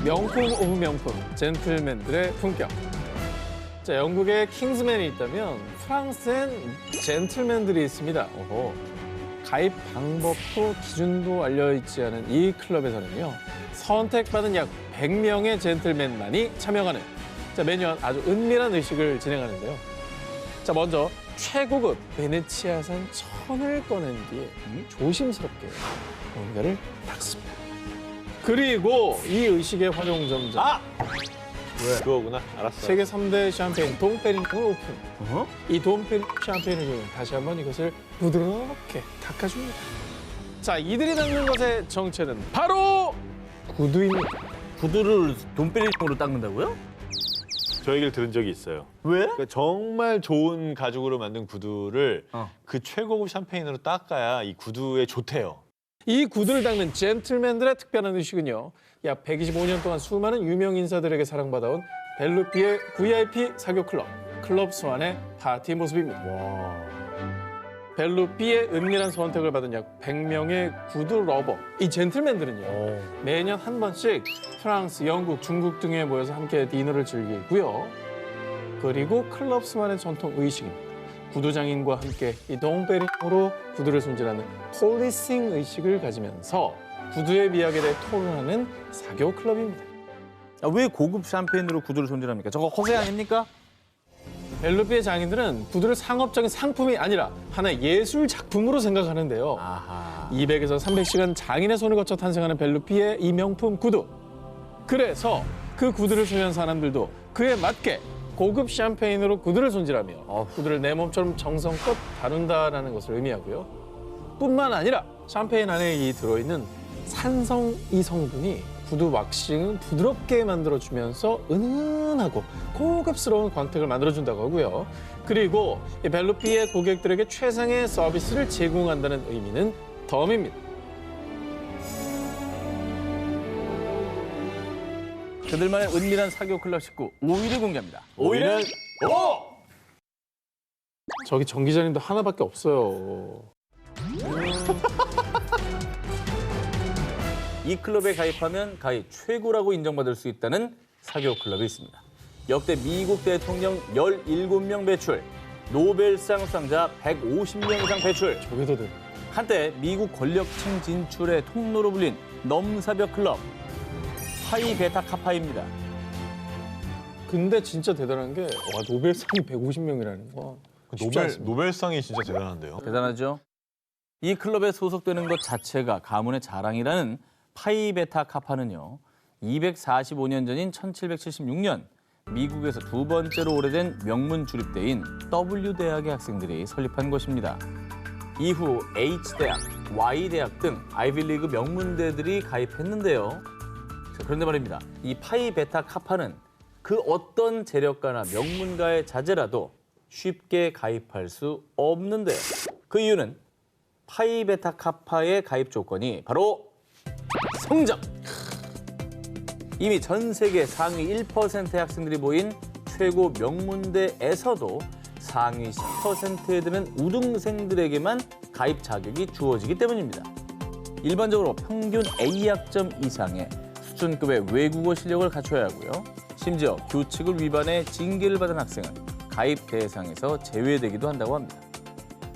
명품 오브 명품, 젠틀맨들의 품격. 자, 영국에 킹스맨이 있다면 프랑스엔 젠틀맨들이 있습니다. 오호. 가입 방법도 기준도 알려있지 않은 이 클럽에서는요, 선택받은 약 100명의 젠틀맨만이 참여하는 매년 아주 은밀한 의식을 진행하는데요. 자, 먼저 최고급 베네치아산 천을 꺼낸 뒤에 조심스럽게 뭔가를 닦습니다. 그리고 이 의식의 활용 점자. 왜? 그거구나. 알았어. 세계 3대 샴페인 돔페리뇽을 오픈. 이 돔페리뇽 샴페인을 이용해 다시 한번 이것을 부드럽게 닦아줍니다. 자, 이들이 닦는 것의 정체는 바로 구두입니다. 구두를 돈베리으로 닦는다고요? 저 얘기를 들은 적이 있어요. 왜? 그러니까 정말 좋은 가죽으로 만든 구두를 그 최고급 샴페인으로 닦아야 이 구두에 좋대요. 이 구두를 닦는 젠틀맨들의 특별한 의식은요, 약 125년 동안 수많은 유명 인사들에게 사랑받아온 벨루피의 VIP 사교 클럽 스완의 파티 모습입니다. 벨루피의 은밀한 선택을 받은 약 100명의 구두 러버. 이 젠틀맨들은요, 매년 한 번씩 프랑스, 영국, 중국 등에 모여서 함께 디너를 즐기고요. 그리고 클럽 스완의 전통 의식입니다. 구두 장인과 함께 이 동베리으로 구두를 손질하는 폴리싱 의식을 가지면서 구두의 미학에 대해 토론하는 사교 클럽입니다. 왜 고급 샴페인으로 구두를 손질합니까? 저거 허세 아닙니까? 벨루피의 장인들은 구두를 상업적인 상품이 아니라 하나의 예술 작품으로 생각하는데요. 아하. 200에서 300시간 장인의 손을 거쳐 탄생하는 벨루피의 이 명품 구두. 그래서 그 구두를 소유한 사람들도 그에 맞게 고급 샴페인으로 구두를 손질하며 구두를 내 몸처럼 정성껏 다룬다라는 것을 의미하고요. 뿐만 아니라 샴페인 안에 이 들어있는 산성 이 성분이 구두 왁싱을 부드럽게 만들어주면서 은은하고 고급스러운 광택을 만들어준다고 하고요. 그리고 이 벨루피의 고객들에게 최상의 서비스를 제공한다는 의미는 덤입니다. 그들만의 은밀한 사교 클럽 식구 5위를 공개합니다. 5위는 저기 정 기자님도 하나밖에 없어요. 이 클럽에 가입하면 가입 최고라고 인정받을 수 있다는 사교 클럽이 있습니다. 역대 미국 대통령 17명 배출, 노벨상 수상자 150명 이상 배출. 저기도 돼. 한때 미국 권력층 진출의 통로로 불린 넘사벽 클럽 파이 베타 카파입니다. 근데 진짜 대단한 게 노벨상이 150명이라는 거. 쉽지 않습니다. 노벨상이 진짜 대단한데요. 대단하죠? 이 클럽에 소속되는 것 자체가 가문의 자랑이라는 파이 베타 카파는요, 245년 전인 1776년 미국에서 두 번째로 오래된 명문 주립대인 W대학의 학생들이 설립한 것입니다. 이후 H대학, Y대학 등 아이비리그 명문대들이 가입했는데요. 자, 그런데 말입니다. 이 파이 베타 카파는 그 어떤 재력가나 명문가의 자제라도 쉽게 가입할 수 없는데요. 그 이유는 파이 베타 카파의 가입 조건이 바로 성적! 이미 전 세계 상위 1%의 학생들이 모인 최고 명문대에서도 상위 10%에 드는 우등생들에게만 가입 자격이 주어지기 때문입니다. 일반적으로 평균 A학점 이상의 수준급의 외국어 실력을 갖춰야 하고요. 심지어 규칙을 위반해 징계를 받은 학생은 가입 대상에서 제외되기도 한다고 합니다.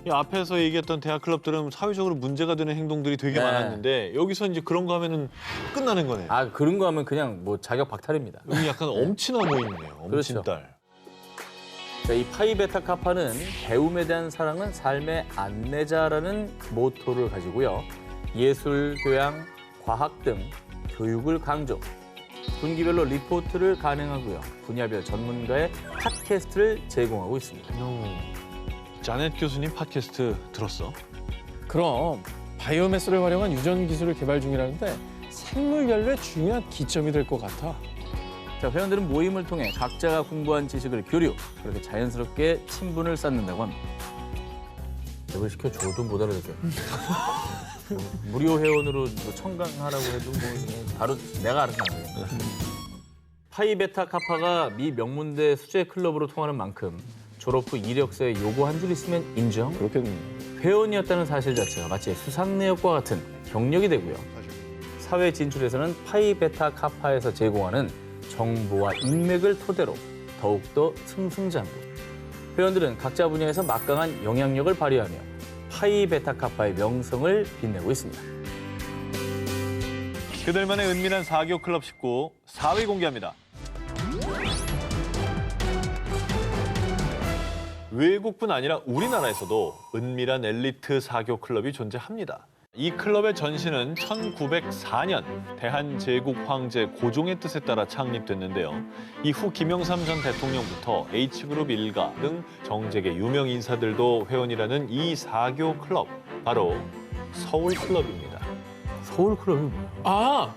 이 앞에서 얘기했던 대학 클럽들은 사회적으로 문제가 되는 행동들이 되게 네. 많았는데 여기서 이제 그런 거 하면은 끝나는 거네. 아, 그런 거 하면 그냥 뭐 자격 박탈입니다. 여기 약간 엄친아 모임이네요. 그렇죠. 엄친딸. 자, 이 파이 베타 카파는 배움에 대한 사랑은 삶의 안내자라는 모토를 가지고요. 예술, 교양, 과학 등 교육을 강조. 분기별로 리포트를 가능하고요. 분야별 전문가의 팟캐스트를 제공하고 있습니다. 자넷 교수님 팟캐스트 들었어? 그럼 바이오매스를 활용한 유전 기술을 개발 중이라는데 생물 연료의 중요한 기점이 될 것 같아. 자, 회원들은 모임을 통해 각자가 공부한 지식을 교류, 그렇게 자연스럽게 친분을 쌓는다고 합니다. 이걸 시켜줘도 못 알아듣게. 무료 회원으로 뭐 청강하라고 해도 뭐 바로 내가 알아서 나가요. 파이 베타 카파가 미 명문대 수제 클럽으로 통하는 만큼 졸업 후 이력서에 요거 한 줄 있으면 인정? 그렇겠네. 회원이었다는 사실 자체가 마치 수상 내역과 같은 경력이 되고요. 사회 진출에서는 파이베타 카파에서 제공하는 정보와 인맥을 토대로 더욱더 승승장구. 회원들은 각자 분야에서 막강한 영향력을 발휘하며 파이베타 카파의 명성을 빛내고 있습니다. 그들만의 은밀한 사교 클럽 19 4위 공개합니다. 외국뿐 아니라 우리나라에서도 은밀한 엘리트 사교 클럽이 존재합니다. 이 클럽의 전신은 1904년 대한제국 황제 고종의 뜻에 따라 창립됐는데요. 이후 김영삼 전 대통령부터 H그룹 일가 등 정재계 유명 인사들도 회원이라는 이 사교 클럽, 바로 서울클럽입니다. 서울클럽이 뭐야? 아,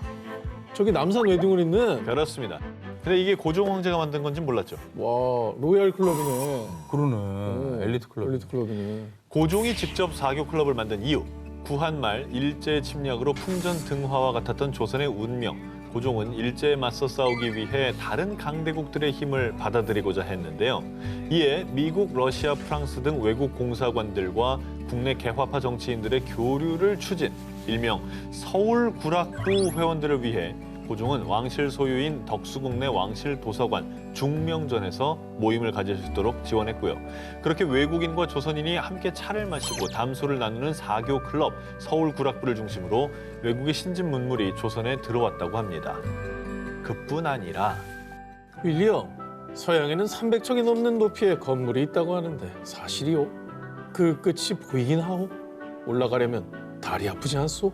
저기 남산 웨딩홀 있는. 그렇습니다. 근데 이게 고종 황제가 만든 건지 몰랐죠. 와, 로얄 클럽이네. 그러네. 엘리트 클럽. 엘리트 클럽이네. 고종이 직접 사교 클럽을 만든 이유, 구한 말 일제 침략으로 풍전 등화와 같았던 조선의 운명. 고종은 일제에 맞서 싸우기 위해 다른 강대국들의 힘을 받아들이고자 했는데요. 이에 미국, 러시아, 프랑스 등 외국 공사관들과 국내 개화파 정치인들의 교류를 추진, 일명 서울구락부 회원들을 위해 고종은 왕실 소유인 덕수궁 내 왕실 도서관 중명전에서 모임을 가질 수 있도록 지원했고요. 그렇게 외국인과 조선인이 함께 차를 마시고 담소를 나누는 사교 클럽 서울구락부를 중심으로 외국의 신진 문물이 조선에 들어왔다고 합니다. 그뿐 아니라 윌리엄, 서양에는 300척이 넘는 높이의 건물이 있다고 하는데 사실이요? 그 끝이 보이긴 하오? 올라가려면 다리 아프지 않소?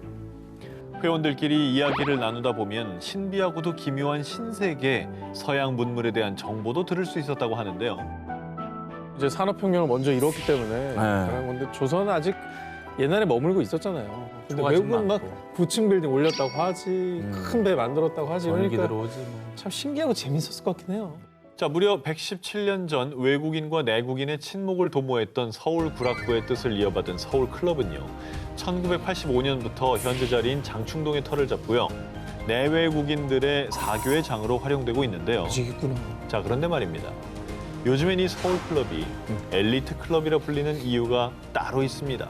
회원들끼리 이야기를 나누다 보면 신비하고도 기묘한 신세계, 서양 문물에 대한 정보도 들을 수 있었다고 하는데요. 이제 산업혁명을 먼저 이뤘기 때문에 그런 건데 조선은 아직 옛날에 머물고 있었잖아요. 근데 외국은 막 9층 빌딩 올렸다고 하지, 큰 배 만들었다고 하지. 그러니까 들어오지 뭐. 참 신기하고 재밌었을 것 같긴 해요. 자, 무려 117년 전 외국인과 내국인의 친목을 도모했던 서울구락부의 뜻을 이어받은 서울클럽은요. 1985년부터 현재 자리인 장충동의 터를 잡고요. 내외국인들의 사교의 장으로 활용되고 있는데요. 아직있구나. 자, 그런데 말입니다. 요즘엔 이 서울클럽이 엘리트 클럽이라 불리는 이유가 따로 있습니다.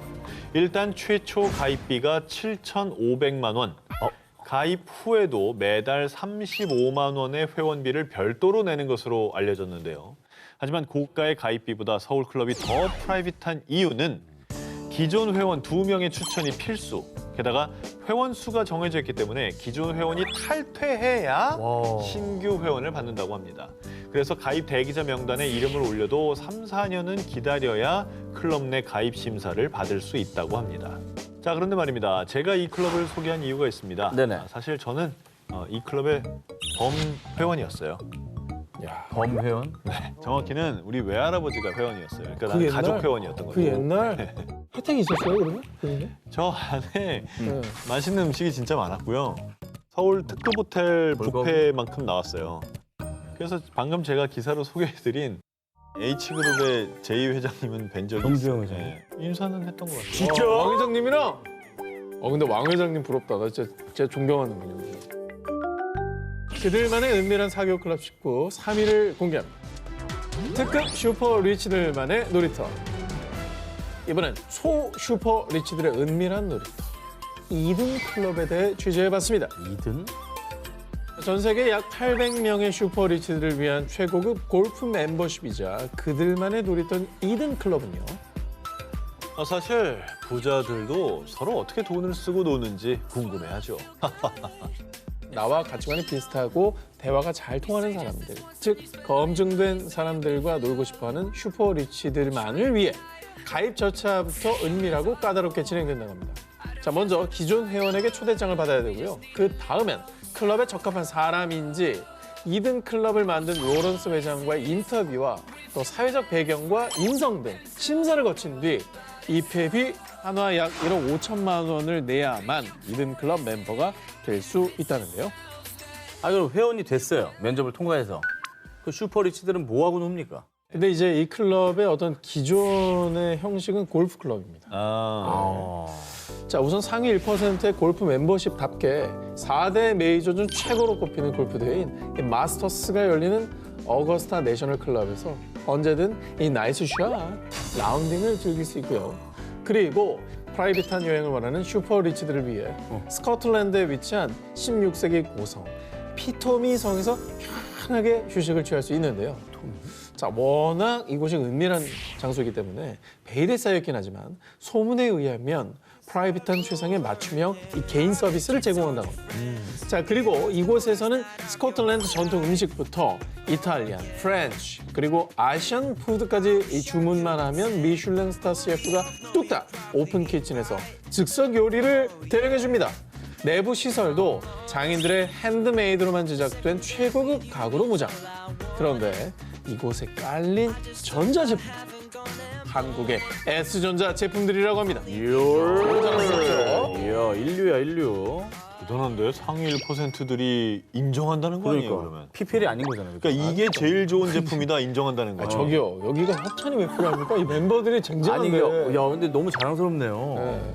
일단 최초 가입비가 7,500만 원. 가입 후에도 매달 35만 원의 회원비를 별도로 내는 것으로 알려졌는데요. 하지만 고가의 가입비보다 서울클럽이 더 프라이빗한 이유는 기존 회원 2명의 추천이 필수. 게다가 회원 수가 정해져 있기 때문에 기존 회원이 탈퇴해야 신규 회원을 받는다고 합니다. 그래서 가입 대기자 명단에 이름을 올려도 3, 4년은 기다려야 클럽 내 가입 심사를 받을 수 있다고 합니다. 자, 그런데 말입니다. 제가 이 클럽을 소개한 이유가 있습니다. 네네. 사실 저는 이 클럽의 범회원이었어요. 야, 범회원? 정확히는 우리 외할아버지가 회원이었어요. 그러니까 그 나는 옛날? 가족 회원이었던 거죠. 그 옛날 혜택이 있었어요, 그러면? 그런데? 저 안에 네. 맛있는 음식이 진짜 많았고요. 서울 특급 호텔 뷔페만큼 나왔어요. 그래서 방금 제가 기사로 소개해드린 H그룹의 제2회장님은 뵌 적이 있어요. 네. 인사는 했던 것 같아요. 진짜? 왕 회장님이랑? 근데 왕 회장님 부럽다. 나 진짜 존경하는 분이에요. 그들만의 은밀한 사교 클럽 19 3위를 공개합니다. 특급 슈퍼 리치들만의 놀이터. 이번엔 초 슈퍼 리치들의 은밀한 놀이터. 2등 클럽에 대해 취재해봤습니다. 2등? 전 세계 약 800명의 슈퍼 리치들을 위한 최고급 골프 멤버십이자 그들만의 놀이터 2등 클럽은요. 사실 부자들도 서로 어떻게 돈을 쓰고 노는지 궁금해하죠. 나와 가치관이 비슷하고 대화가 잘 통하는 사람들, 즉 검증된 사람들과 놀고 싶어하는 슈퍼 리치들만을 위해 가입 절차부터 은밀하고 까다롭게 진행된다고 합니다. 자, 먼저 기존 회원에게 초대장을 받아야 되고요. 그 다음엔 클럽에 적합한 사람인지 2등 클럽을 만든 로런스 회장과의 인터뷰와 또 사회적 배경과 인성 등 심사를 거친 뒤 입회비 한화 약 1억 5천만 원을 내야만 2등 클럽 멤버가 될 수 있다는데요. 그럼 회원이 됐어요. 면접을 통과해서. 그 슈퍼리치들은 뭐하고 놉니까? 근데 이제 이 클럽의 어떤 기존의 형식은 골프 클럽입니다. 자, 우선 상위 1%의 골프 멤버십답게 4대 메이저 중 최고로 꼽히는 골프 대회인 이 마스터스가 열리는 어거스타 내셔널 클럽에서 언제든 이 나이스 샷, 라운딩을 즐길 수 있고요. 그리고 프라이빗한 여행을 원하는 슈퍼 리치들을 위해 스코틀랜드에 위치한 16세기 고성 피토미 성에서 편하게 휴식을 취할 수 있는데요. 자, 워낙 이곳이 은밀한 장소이기 때문에 베일에 쌓여있긴 하지만 소문에 의하면 프라이빗한 최상의 맞춤형 이 개인 서비스를 제공한다고 합니다. 자, 그리고 이곳에서는 스코틀랜드 전통 음식부터 이탈리안, 프렌치, 그리고 아시안 푸드까지 이 주문만 하면 미슐랭 스타 셰프가 뚝딱 오픈 키친에서 즉석 요리를 대령해 줍니다. 내부 시설도 장인들의 핸드메이드로만 제작된 최고급 가구로 무장. 그런데 이곳에 깔린 전자제품, 한국의 S전자 제품들이라고 합니다. 이야, 인류야, 인류. 대단한데 상위 1%들이 인정한다는 거 아니에요, 그러면? PPL이 아닌 거잖아요. 그러니까 이게 제일 좋은 제품이다 인정한다는 거예요. 저기요, 여기가 협찬이 왜 필요합니까? 이 멤버들이 아니, 쟁쟁한데. 야, 근데 너무 자랑스럽네요. 네.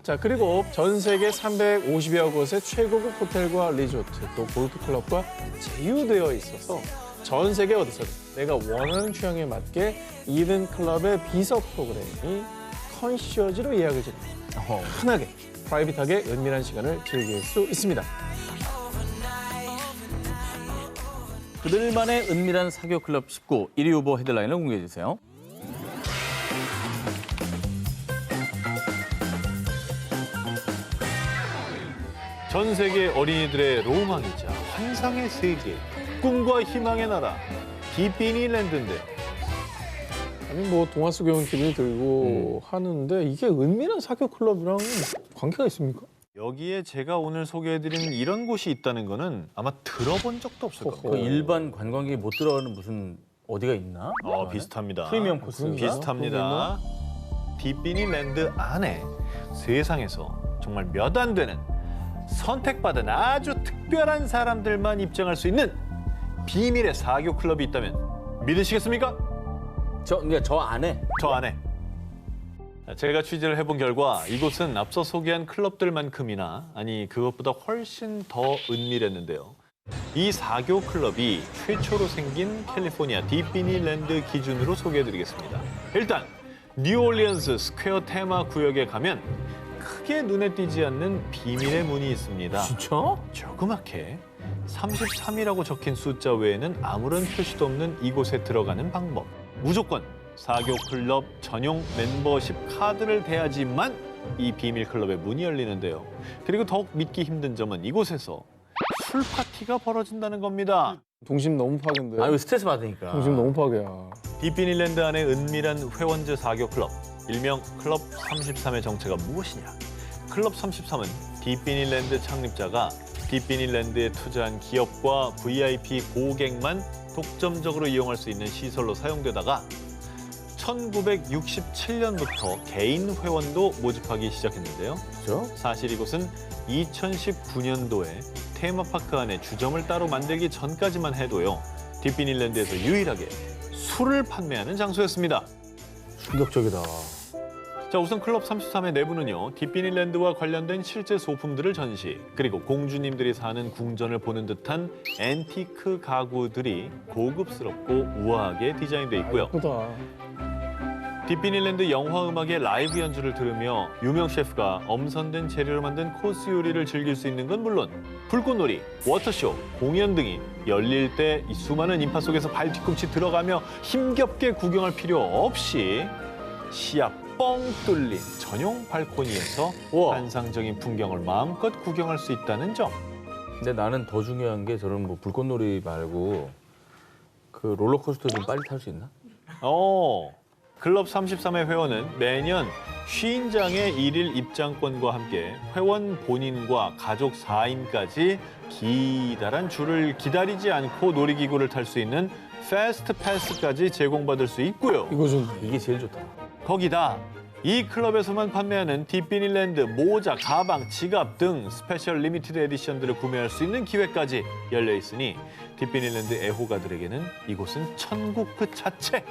자, 그리고 전 세계 350여 곳의 최고급 호텔과 리조트, 또 골프클럽과 제휴되어 있어서 전 세계 어디서든 내가 원하는 취향에 맞게 이든 클럽의 비서 프로그램이 컨시어지로 예약을 드립니다. 편하게, 프라이빗하게 은밀한 시간을 즐길 수 있습니다. 그들만의 은밀한 사교 클럽 19 1위 후보 헤드라인을 공개해 주세요. 전 세계 어린이들의 로망이자 환상의 세계, 꿈과 희망의 나라, 디즈니랜드인데요. 아니 뭐 동화 속의 온TV를 들고 하는데 이게 은밀한 사교 클럽이랑 관계가 있습니까? 여기에 제가 오늘 소개해드리는 이런 곳이 있다는 거는 아마 들어본 적도 없을 호호. 겁니다. 그 일반 관광객이 못 들어가는 무슨 어디가 있나? 비슷합니다. 프리미엄 코스인가? 비슷합니다. 디즈니랜드 안에 세상에서 정말 몇 안 되는 선택받은 아주 특별한 사람들만 입장할 수 있는 비밀의 사교 클럽이 있다면 믿으시겠습니까? 그러니까 저 안에 저 안에. 제가 취재를 해본 결과 이곳은 앞서 소개한 클럽들만큼이나 아니 그것보다 훨씬 더 은밀했는데요. 이 사교 클럽이 최초로 생긴 캘리포니아 디즈니랜드 기준으로 소개해드리겠습니다. 일단 뉴올리언스 스퀘어 테마 구역에 가면 크게 눈에 띄지 않는 비밀의 문이 있습니다. 진짜? 조그맣게 33이라고 적힌 숫자 외에는 아무런 표시도 없는 이곳에 들어가는 방법. 무조건 사교 클럽 전용 멤버십 카드를 대야지만 이 비밀 클럽의 문이 열리는데요. 그리고 더욱 믿기 힘든 점은 이곳에서 술 파티가 벌어진다는 겁니다. 동심 너무 파괴인데. 아, 이거 스트레스 받으니까. 동심 너무 파괴야. 디즈니랜드 안의 은밀한 회원제 사교 클럽, 일명 클럽 33의 정체가 무엇이냐? 클럽 33은 디즈니랜드 창립자가 디즈니랜드에 투자한 기업과 VIP 고객만 독점적으로 이용할 수 있는 시설로 사용되다가 1967년부터 개인 회원도 모집하기 시작했는데요. 그렇죠? 사실 이곳은 2019년도에 테마파크 안에 주점을 따로 만들기 전까지만 해도요. 디즈니랜드에서 유일하게 술을 판매하는 장소였습니다. 충격적이다. 자, 우선 클럽 33의 내부는요. 디즈니랜드와 관련된 실제 소품들을 전시, 그리고 공주님들이 사는 궁전을 보는 듯한 앤티크 가구들이 고급스럽고 우아하게 디자인돼 있고요. 예쁘다. 디즈니랜드 영화 음악의 라이브 연주를 들으며 유명 셰프가 엄선된 재료로 만든 코스 요리를 즐길 수 있는 건 물론 불꽃놀이, 워터쇼, 공연 등이 열릴 때 이 수많은 인파 속에서 발 뒤꿈치 들어가며 힘겹게 구경할 필요 없이 시야 뻥 뚫린 전용 발코니에서 우와. 환상적인 풍경을 마음껏 구경할 수 있다는 점. 근데 나는 더 중요한 게 저런 뭐 불꽃놀이 말고 그 롤러코스터 좀 빨리 탈 수 있나? 클럽 33의 회원은 매년 50장의 일일 입장권과 함께 회원 본인과 가족 4인까지 기다란 줄을 기다리지 않고 놀이기구를 탈 수 있는 패스트 패스까지 제공받을 수 있고요. 이거 좀 이게 제일 좋다. 거기다 이 클럽에서만 판매하는 디즈니랜드 모자, 가방, 지갑 등 스페셜 리미티드 에디션들을 구매할 수 있는 기회까지 열려 있으니 디즈니랜드 애호가들에게는 이곳은 천국 그 자체.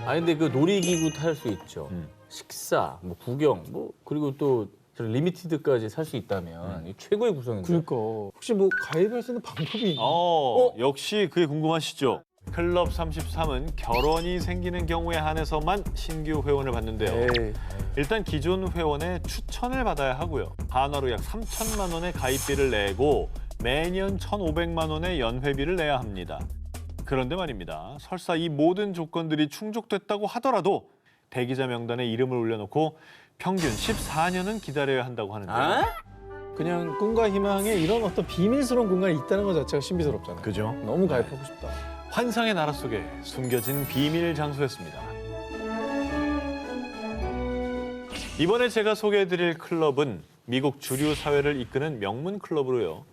아니 근데 그 놀이기구 탈 수 있죠. 식사, 뭐 구경, 뭐 그리고 또 저런 리미티드까지 살 수 있다면 이 최고의 구성인데. 그러니까 혹시 뭐 가입할 수 있는 방법이 있나? 역시 그게 궁금하시죠? 클럽 33은 결혼이 생기는 경우에 한해서만 신규 회원을 받는데요. 에이. 일단 기존 회원의 추천을 받아야 하고요. 한화로 약 3천만 원의 가입비를 내고 매년 1,500만 원의 연회비를 내야 합니다. 그런데 말입니다. 설사 이 모든 조건들이 충족됐다고 하더라도 대기자 명단에 이름을 올려놓고 평균 14년은 기다려야 한다고 하는데요. 아? 그냥 꿈과 희망에 이런 어떤 비밀스러운 공간이 있다는 것 자체가 신비스럽잖아요. 그죠? 너무 가입하고 싶다. 환상의 나라 속에 숨겨진 비밀 장소였습니다. 이번에 제가 소개해드릴 클럽은 미국 주류 사회를 이끄는 명문 클럽으로요.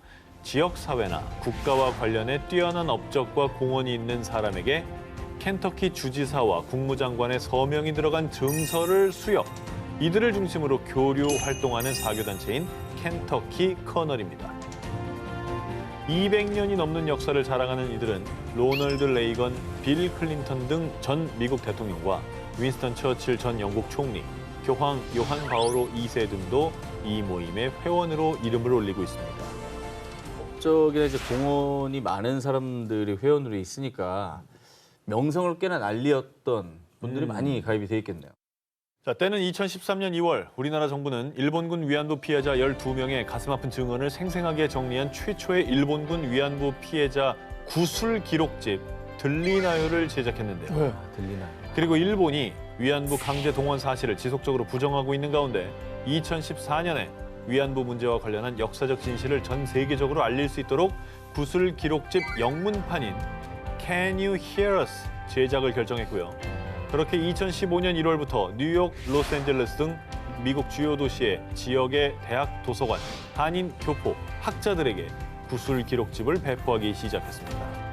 지역 사회나 국가와 관련해 뛰어난 업적과 공헌이 있는 사람에게 켄터키 주지사와 국무장관의 서명이 들어간 증서를 수여, 이들을 중심으로 교류 활동하는 사교단체인 켄터키 커널입니다. 200년이 넘는 역사를 자랑하는 이들은 로널드 레이건, 빌 클린턴 등 전 미국 대통령과 윈스턴 처칠 전 영국 총리, 교황 요한 바오로 2세 등도 이 모임의 회원으로 이름을 올리고 있습니다. 업적이나 이제 공헌이 많은 사람들이 회원으로 있으니까 명성을 꽤나 날리었던 분들이 많이 가입이 돼 있겠네요. 자, 때는 2013년 2월 우리나라 정부는 일본군 위안부 피해자 12명의 가슴 아픈 증언을 생생하게 정리한 최초의 일본군 위안부 피해자 구술 기록집 들리나요를 제작했는데요. 왜? 들리나요? 그리고 일본이 위안부 강제 동원 사실을 지속적으로 부정하고 있는 가운데 2014년에 위안부 문제와 관련한 역사적 진실을 전 세계적으로 알릴 수 있도록 구술 기록집 영문판인 Can You Hear Us 제작을 결정했고요. 그렇게 2015년 1월부터 뉴욕, 로스앤젤레스 등 미국 주요 도시의 지역의 대학 도서관, 한인 교포, 학자들에게 구술 기록집을 배포하기 시작했습니다.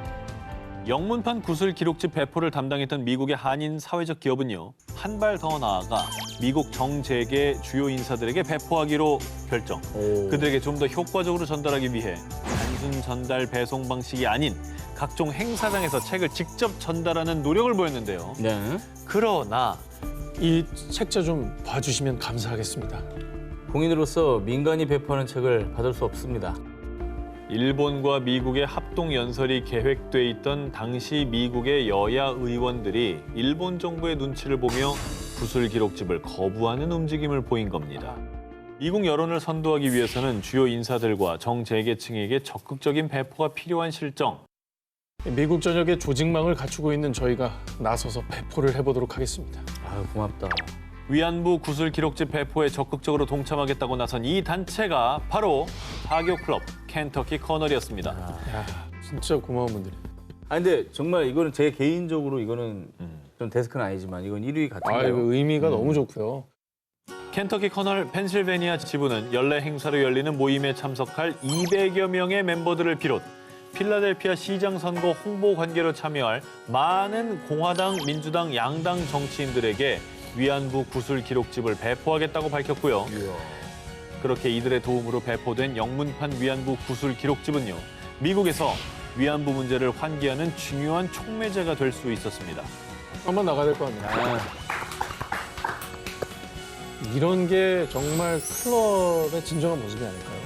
영문판 구술 기록집 배포를 담당했던 미국의 한인 사회적 기업은요, 한 발 더 나아가 미국 정재계 주요 인사들에게 배포하기로 결정. 그들에게 좀 더 효과적으로 전달하기 위해 단순 전달 배송 방식이 아닌 각종 행사장에서 책을 직접 전달하는 노력을 보였는데요. 네. 그러나 이 책자 좀 봐주시면 감사하겠습니다. 공인으로서 민간이 배포하는 책을 받을 수 없습니다. 일본과 미국의 합동 연설이 계획돼 있던 당시 미국의 여야 의원들이 일본 정부의 눈치를 보며 구술 기록집을 거부하는 움직임을 보인 겁니다. 미국 여론을 선도하기 위해서는 주요 인사들과 정재계층에게 적극적인 배포가 필요한 실정. 미국 전역에 조직망을 갖추고 있는 저희가 나서서 배포를 해보도록 하겠습니다. 아유, 고맙다. 위안부 구술 기록집 배포에 적극적으로 동참하겠다고 나선 이 단체가 바로 사교 클럽 켄터키 커널이었습니다. 야, 진짜 고마운 분들이. 아 근데 정말 이거는 제 개인적으로 이거는 좀 데스크는 아니지만 이건 1위 아, 같은데요. 이거 의미가 너무 좋고요. 켄터키 커널 펜실베니아 지부는 연례 행사로 열리는 모임에 참석할 200여 명의 멤버들을 비롯 필라델피아 시장 선거 홍보 관계로 참여할 많은 공화당, 민주당, 양당 정치인들에게 위안부 구술 기록집을 배포하겠다고 밝혔고요. 그렇게 이들의 도움으로 배포된 영문판 위안부 구술 기록집은요, 미국에서 위안부 문제를 환기하는 중요한 촉매제가 될 수 있었습니다. 한번 나가야 될 것 같네요. 아, 이런 게 정말 클럽의 진정한 모습이 아닐까요?